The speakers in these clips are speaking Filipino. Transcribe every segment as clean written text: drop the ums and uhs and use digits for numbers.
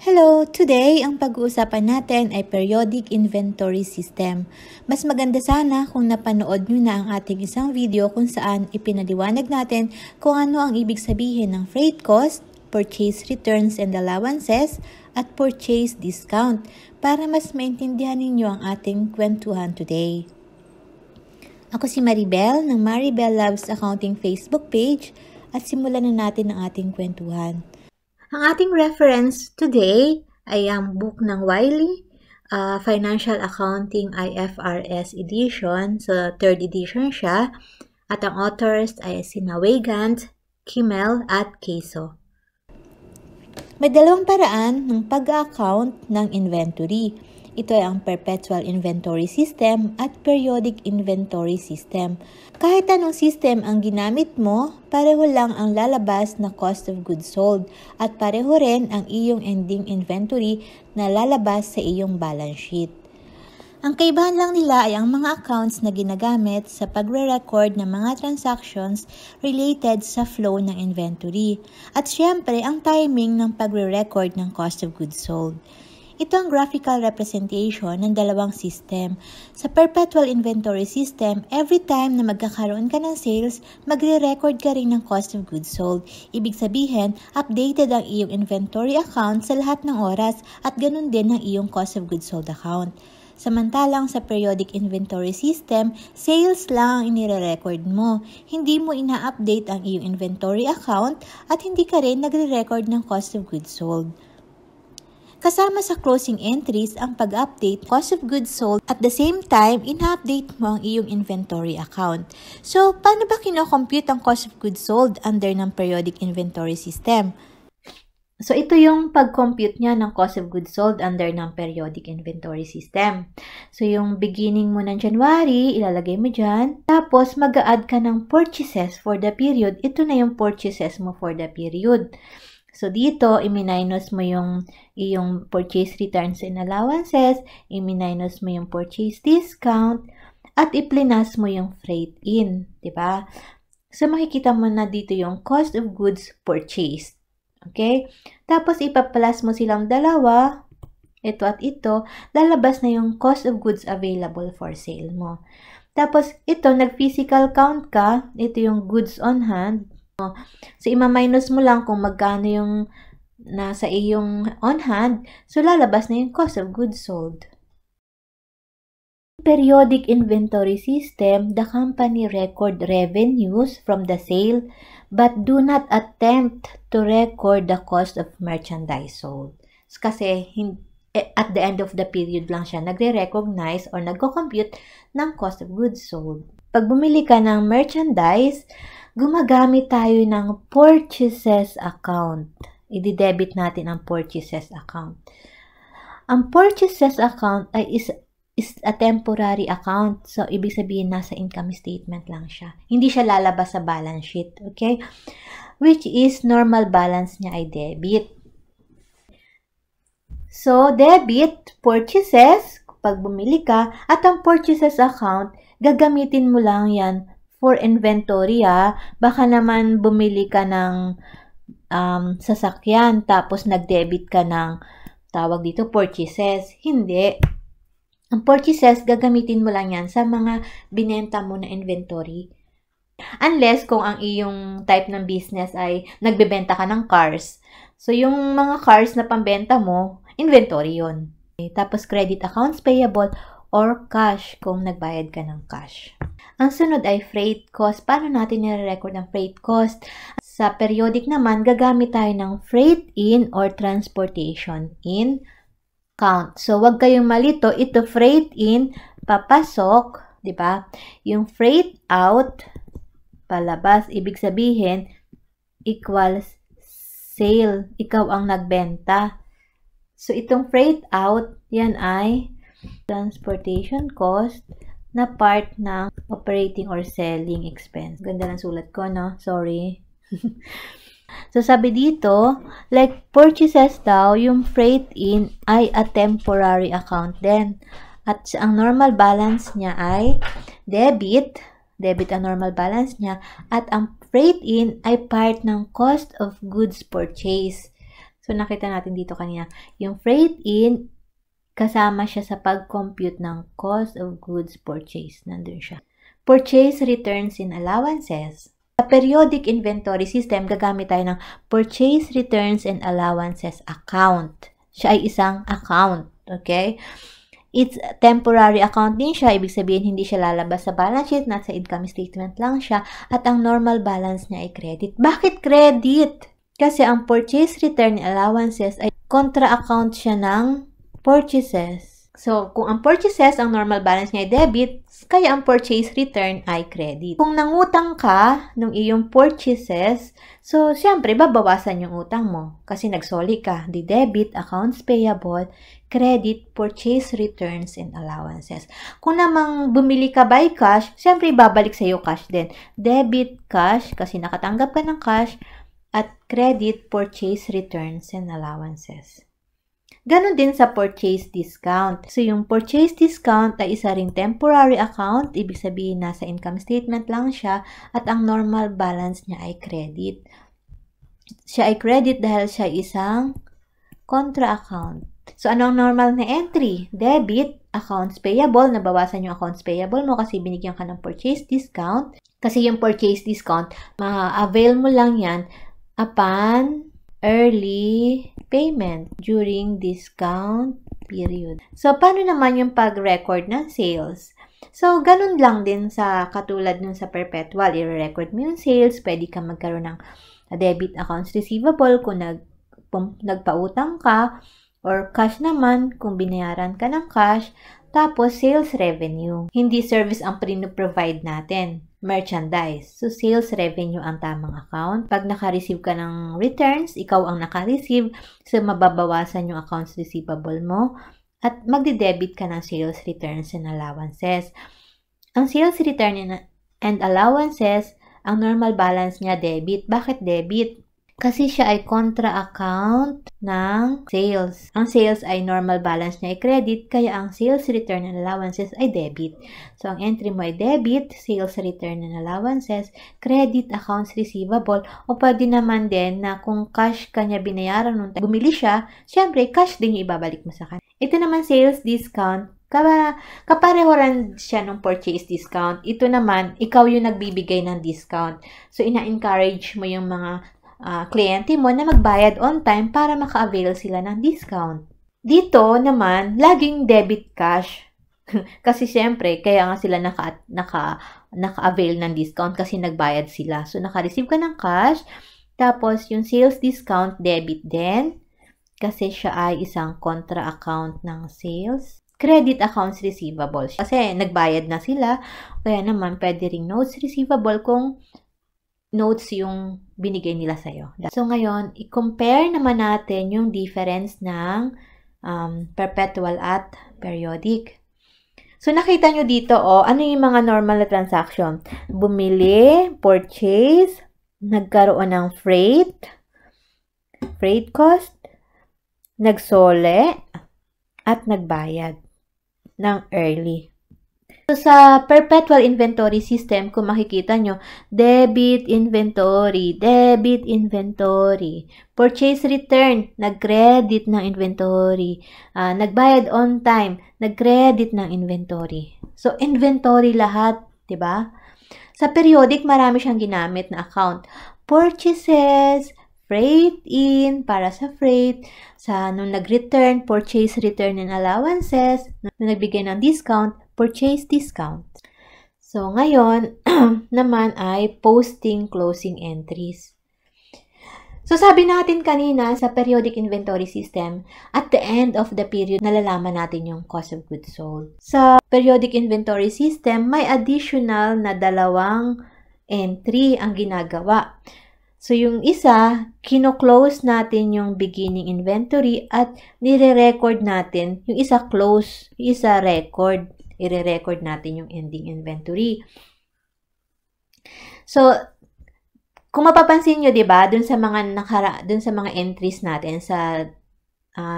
Hello! Today, ang pag-uusapan natin ay periodic inventory system. Mas maganda sana kung napanood nyo na ang ating isang video kung saan ipinaliwanag natin kung ano ang ibig sabihin ng freight cost, purchase returns and allowances, at purchase discount para mas maintindihan ninyo ang ating kwentuhan today. Ako si Maribel ng Maribel Loves Accounting Facebook page at simulan na natin ang ating kwentuhan. Ang ating reference today ay ang book ng Wiley, Financial Accounting IFRS edition. So, third edition siya. At ang authors ay sina Weygand, Kimmel, at Keso. May dalawang paraan ng pag-account ng inventory. Ito ay ang perpetual inventory system at periodic inventory system. Kahit anong system ang ginamit mo, pareho lang ang lalabas na cost of goods sold at pareho rin ang iyong ending inventory na lalabas sa iyong balance sheet. Ang kaibahan lang nila ay ang mga accounts na ginagamit sa pagre-record ng mga transactions related sa flow ng inventory at syempre ang timing ng pagre-record ng cost of goods sold. Ito ang graphical representation ng dalawang system. Sa perpetual inventory system, every time na magkakaroon ka ng sales, magre-record ka rin ng cost of goods sold. Ibig sabihin, updated ang iyong inventory account sa lahat ng oras at ganun din ang iyong cost of goods sold account. Samantalang sa periodic inventory system, sales lang ang inire-record mo. Hindi mo ina-update ang iyong inventory account at hindi ka rin nagre-record ng cost of goods sold. Kasama sa closing entries ang pag-update cost of goods sold at the same time, ina-update mo ang iyong inventory account. So, paano ba kino-compute ang cost of goods sold under ng periodic inventory system? So, ito yung pag-compute niya ng cost of goods sold under ng periodic inventory system. So, yung beginning mo ng January, ilalagay mo dyan. Tapos, mag-a-add ka ng purchases for the period. Ito na yung purchases mo for the period. So, dito, i-minus mo yung iyong purchase returns and allowances, i-minus mo yung purchase discount, at i-plus mo yung freight in, diba? So, makikita mo na dito yung cost of goods purchased. Okay? Tapos, ipa-plus mo silang dalawa, ito at ito, lalabas na yung cost of goods available for sale mo. Tapos, ito, nag-physical count ka, ito yung goods on hand. So, ima-minus mo lang kung magkano yung nasa iyong on hand. So, lalabas na yung cost of goods sold. Periodic inventory system, the company record revenues from the sale but do not attempt to record the cost of merchandise sold. Kasi at the end of the period lang siya nagre-recognize or nagko-compute ng cost of goods sold. Pag bumili ka ng merchandise, gumagamit tayo ng purchases account. I-debit natin ang purchases account. Ang purchases account ay is a temporary account. So, ibig sabihin nasa income statement lang siya. Hindi siya lalabas sa balance sheet. Okay? Which is normal balance niya ay debit. So, debit, purchases, pag bumili ka, at ang purchases account, gagamitin mo lang yan for inventory, baka naman bumili ka ng sasakyan tapos nag-debit ka ng tawag dito purchases. Hindi. Ang purchases, gagamitin mo lang yan sa mga binenta mo na inventory. Unless kung ang iyong type ng business ay nagbebenta ka ng cars. So, yung mga cars na pambenta mo, inventory yun. Tapos, credit accounts payable or cash kung nagbayad ka ng cash. Ang sunod ay freight cost. Paano natin nire-record ang freight cost? Sa periodic naman, gagamit tayo ng freight in or transportation in count. So, wag kayong malito. Ito freight in, papasok, di ba? Yung freight out, palabas. Ibig sabihin, equals sale. Ikaw ang nagbenta. So, itong freight out, yan ay transportation cost na part ng operating or selling expense. Ganda ng sulat ko, no? Sorry. So, sabi dito, like purchases daw, yung freight in ay a temporary account din. At ang normal balance niya ay debit ang normal balance niya. At ang freight in ay part ng cost of goods purchase. So, nakita natin dito kanina, yung freight in, kasama siya sa pag-compute ng cost of goods purchased. Nandun siya. Purchase returns and allowances. Sa periodic inventory system, gagamit tayo ng purchase returns and allowances account. Siya ay isang account. Okay? It's temporary account din siya. Ibig sabihin, hindi siya lalabas sa balance sheet. Nasa income statement lang siya. At ang normal balance niya ay credit. Bakit credit? Kasi ang purchase return allowances ay contra account siya ng purchases. So, kung ang purchases, ang normal balance niya ay debit, kaya ang purchase return ay credit. Kung nangutang ka ng iyong purchases, so, siyempre, babawasan yung utang mo. Kasi nagsoli ka. Di debit, accounts payable, credit, purchase returns, and allowances. Kung namang bumili ka by cash, siyempre, babalik sa'yo cash din. Debit, cash, kasi nakatanggap ka ng cash, at credit, purchase returns, and allowances. Ganon din sa purchase discount. So, yung purchase discount ay isa ring temporary account. Ibig sabihin, nasa income statement lang siya at ang normal balance niya ay credit. Siya ay credit dahil siya isang contra account. So, ano ang normal na entry? Debit, accounts payable. Nabawasan yung accounts payable mo kasi binigyan ka ng purchase discount. Kasi yung purchase discount, ma-avail mo lang yan upon early payment during discount period. So, paano naman yung pag-record ng sales? So, ganun lang din sa katulad nun sa perpetual. I-record mo yung sales, pwede ka magkaroon ng debit accounts receivable kung nagpautang ka, or cash naman kung binayaran ka ng cash, tapos sales revenue. Hindi service ang provide natin. Merchandise. So, sales revenue ang tamang account. Pag naka-receive ka ng returns, ikaw ang naka-receive. So, mababawasan yung accounts receivable mo. At magde-debit ka ng sales returns and allowances. Ang sales return and allowances, ang normal balance niya debit. Bakit debit? Kasi siya ay contra account ng sales. Ang sales ay normal balance niya ay credit, kaya ang sales return and allowances ay debit. So, ang entry mo ay debit, sales return and allowances, credit, accounts receivable, o pwede naman din na kung cash ka niya binayaran nung bumili siya, syempre, cash din yung ibabalik mo sa kanya. Ito naman, sales discount, kapareho rin siya ng purchase discount. Ito naman, ikaw yung nagbibigay ng discount. So, ina-encourage mo yung mga kliyente mo na magbayad on time para maka-avail sila ng discount. Dito naman, laging debit cash. Kasi siyempre, kaya nga sila naka-avail ng discount kasi nagbayad sila. So, naka-receive ka ng cash. Tapos, yung sales discount, debit din. Kasi siya ay isang contra account ng sales. Credit accounts receivable. Kasi nagbayad na sila. Kaya naman, pwede ring notes receivable kung notes yung binigay nila sa'yo. So, ngayon, i-compare naman natin yung difference ng perpetual at periodic. So, nakita nyo dito, ano yung mga normal na transaction? Bumili, purchase, nagkaroon ng freight cost, nagsole, at nagbayad ng early. So, sa perpetual inventory system, kung makikita nyo, debit inventory, purchase return, nag-credit ng inventory, nagbayad on time, nag-credit ng inventory. So, inventory lahat, diba? Sa periodic, marami siyang ginamit na account. Purchases, freight in, para sa freight, nung nag-return, purchase return and allowances, nung nagbigay ng discount, purchase discount. So, ngayon, naman ay posting closing entries. So, sabi natin kanina sa periodic inventory system, at the end of the period, nalalaman natin yung cost of goods sold. Sa periodic inventory system, may additional na 2 entry ang ginagawa. So, yung isa, kino-close natin yung beginning inventory at nire-record natin. Yung isa close, yung isa record. I-record natin yung ending inventory. So, kung mapapansin nyo, diba, dun sa mga entries natin sa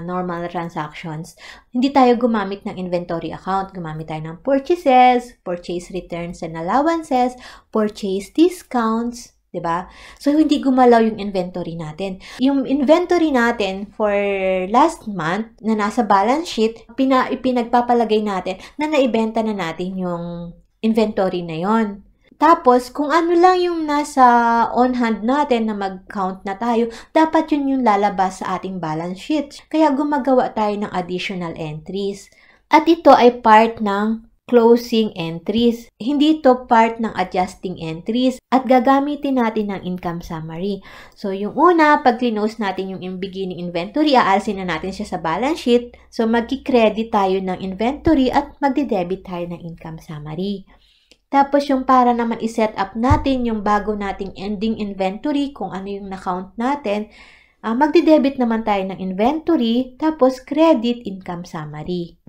normal transactions, hindi tayo gumamit ng inventory account. Gumamit tayo ng purchases, purchase returns and allowances, purchase discounts, 'Diba? So, hindi gumalaw yung inventory natin. Yung inventory natin for last month na nasa balance sheet, ipinagpapalagay natin na naibenta na natin yung inventory na yon. Tapos, kung ano lang yung nasa on hand natin na mag-count na tayo, dapat yun yung lalabas sa ating balance sheet. Kaya gumagawa tayo ng additional entries. At ito ay part ng closing entries. Hindi ito part ng adjusting entries at gagamitin natin ng income summary. So, yung una, pag close natin yung beginning inventory, aalsin na natin siya sa balance sheet. So, magki-credit tayo ng inventory at magde-debit tayo ng income summary. Tapos, yung para naman i-set up natin yung bago nating ending inventory, kung ano yung na-count natin, magde-debit naman tayo ng inventory, tapos credit income summary.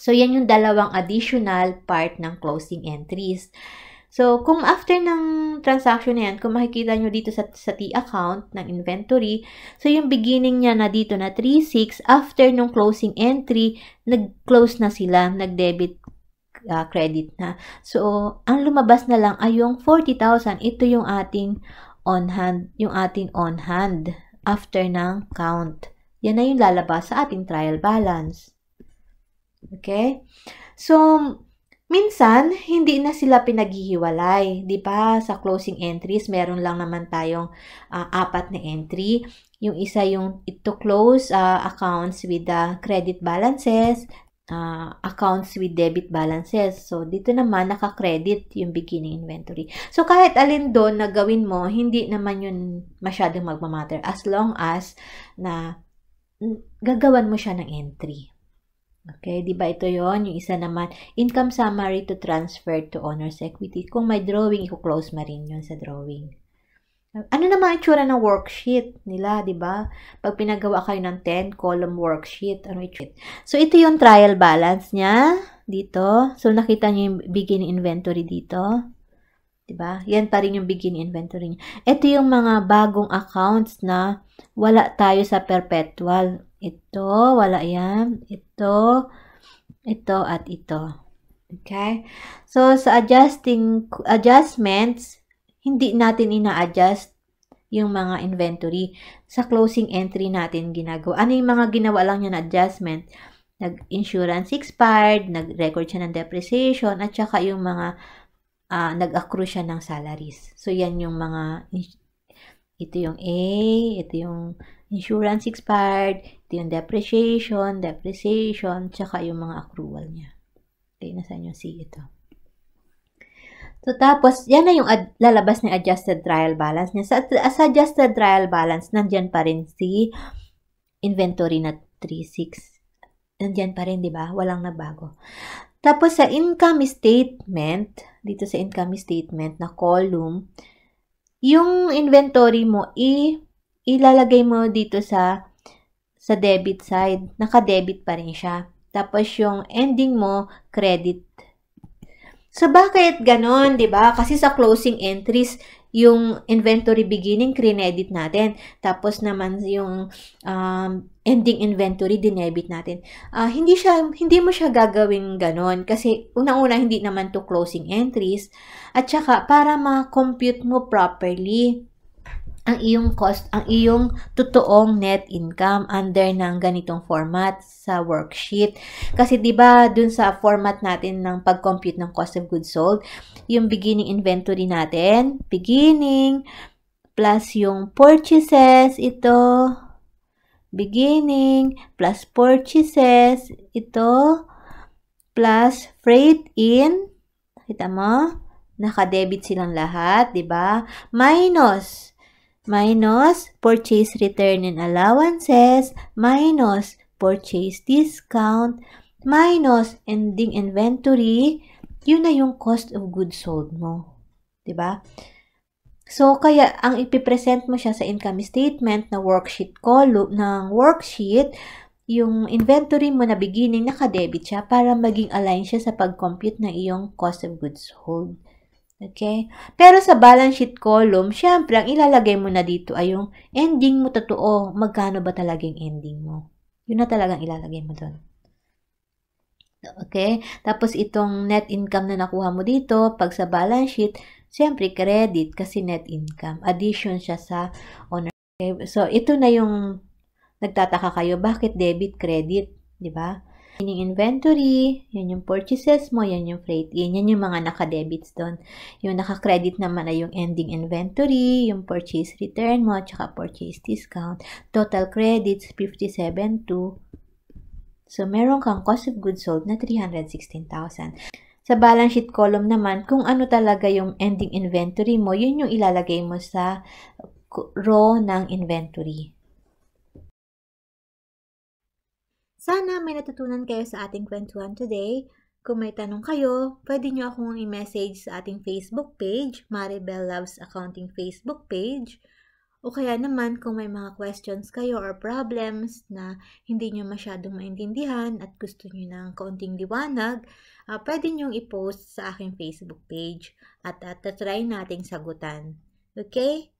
So, yan yung dalawang additional part ng closing entries. So, kung after ng transaction na yan, kung makikita nyo dito sa T account ng inventory, so yung beginning niya na dito na 3.6, after nung closing entry, nag-close na sila, nag-debit credit na. So, ang lumabas na lang ay yung 40,000. Ito yung ating on-hand, after ng count. Yan na yung lalabas sa ating trial balance. Okay? So, minsan, hindi na sila pinaghihiwalay. Di ba? Sa closing entries, meron lang naman tayong 4 na entry. Yung isa yung to close accounts with credit balances, accounts with debit balances. So, dito naman, naka-credit yung beginning inventory. So, kahit alin doon na gawin mo, hindi naman yun masyadong magmamatter as long as na gagawan mo siya ng entry. Okay, di ba ito yon? Yung isa naman, income summary to transfer to owner's equity. Kung may drawing, i-close mo rin yun sa drawing. Ano naman itsura ng worksheet nila, di ba? Pag pinagawa kayo ng 10-column worksheet, ano itsura? So, ito yung trial balance niya dito. So, nakita niyo yung beginning inventory dito. Di ba? Yan pa rin yung beginning inventory niya. Ito yung mga bagong accounts na wala tayo sa perpetual. Ito, wala yan. Ito, at ito. Okay? So, sa adjustments, hindi natin ina-adjust yung mga inventory. Sa closing entry natin ginagawa. Ano yung mga ginawa lang niya na adjustment? Nag-insurance expired, nag-record siya ng depreciation, at saka yung mga nag-accrue siya ng salaries. So, yan yung mga, ito yung A, ito yung insurance expired, ito yung depreciation, tsaka yung mga accrual niya. Okay, nasaan yung C ito? So, tapos, yan na yung lalabas ng adjusted trial balance niya. Sa adjusted trial balance, nandyan pa rin si inventory na 3.6. Nandyan pa rin, di ba? Walang nabago. Tapos, sa income statement, dito sa income statement na column, yung inventory mo, ilalagay mo dito sa debit side. Naka-debit pa rin siya. Tapos, yung ending mo, credit. So, bakit ganon, di ba? Kasi sa closing entries, yung inventory beginning, credit natin. Tapos naman yung ending inventory, dinebit natin. Hindi mo siya gagawin ganon. Kasi unang-una, hindi naman to closing entries. At saka, para ma-compute mo properly ang iyong cost, ang iyong totoong net income under ng ganitong format sa worksheet. Kasi 'di ba dun sa format natin ng pag-compute ng cost of goods sold, yung beginning inventory natin, beginning plus yung purchases, ito beginning plus purchases, ito plus freight in, kita mo, naka-debit silang lahat, 'di ba? Minus purchase return and allowances, minus purchase discount, minus ending inventory, yun na yung cost of goods sold mo. Diba? So, kaya ang ipipresent mo siya sa income statement na worksheet column ng worksheet, yung inventory mo na beginning, naka-debit siya para maging align siya sa pag-compute ng iyong cost of goods sold. Okay? Pero sa balance sheet column, syempre, ang ilalagay mo na dito ay yung ending mo totoo. Magkano ba talaga yung ending mo? Yun na talagang ilalagay mo doon. Okay? Tapos itong net income na nakuha mo dito, pag sa balance sheet, Siyempre, credit kasi net income. Addition siya sa owner. Okay? So, ito na yung nagtataka kayo, bakit debit, credit, di ba? Beginning inventory, yan yung purchases mo, yan yung freight in, yan yung mga naka-debits doon. Yung naka-credit naman ay yung ending inventory, yung purchase return mo, tsaka purchase discount. Total credits, 57.2. So, meron kang cost of goods sold na 316,000. Sa balance sheet column naman, kung ano talaga yung ending inventory mo, yun yung ilalagay mo sa row ng inventory. Sana may natutunan kayo sa ating kwentuhan today. Kung may tanong kayo, pwede nyo akong i-message sa ating Facebook page, Maribel Loves Accounting Facebook page. O kaya naman kung may mga questions kayo or problems na hindi nyo masyadong maintindihan at gusto nyo ng kaunting liwanag, pwede nyo i-post sa aking Facebook page at try nating sagutan. Okay?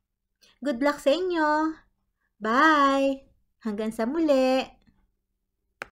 Good luck sa inyo! Bye! Hanggang sa muli!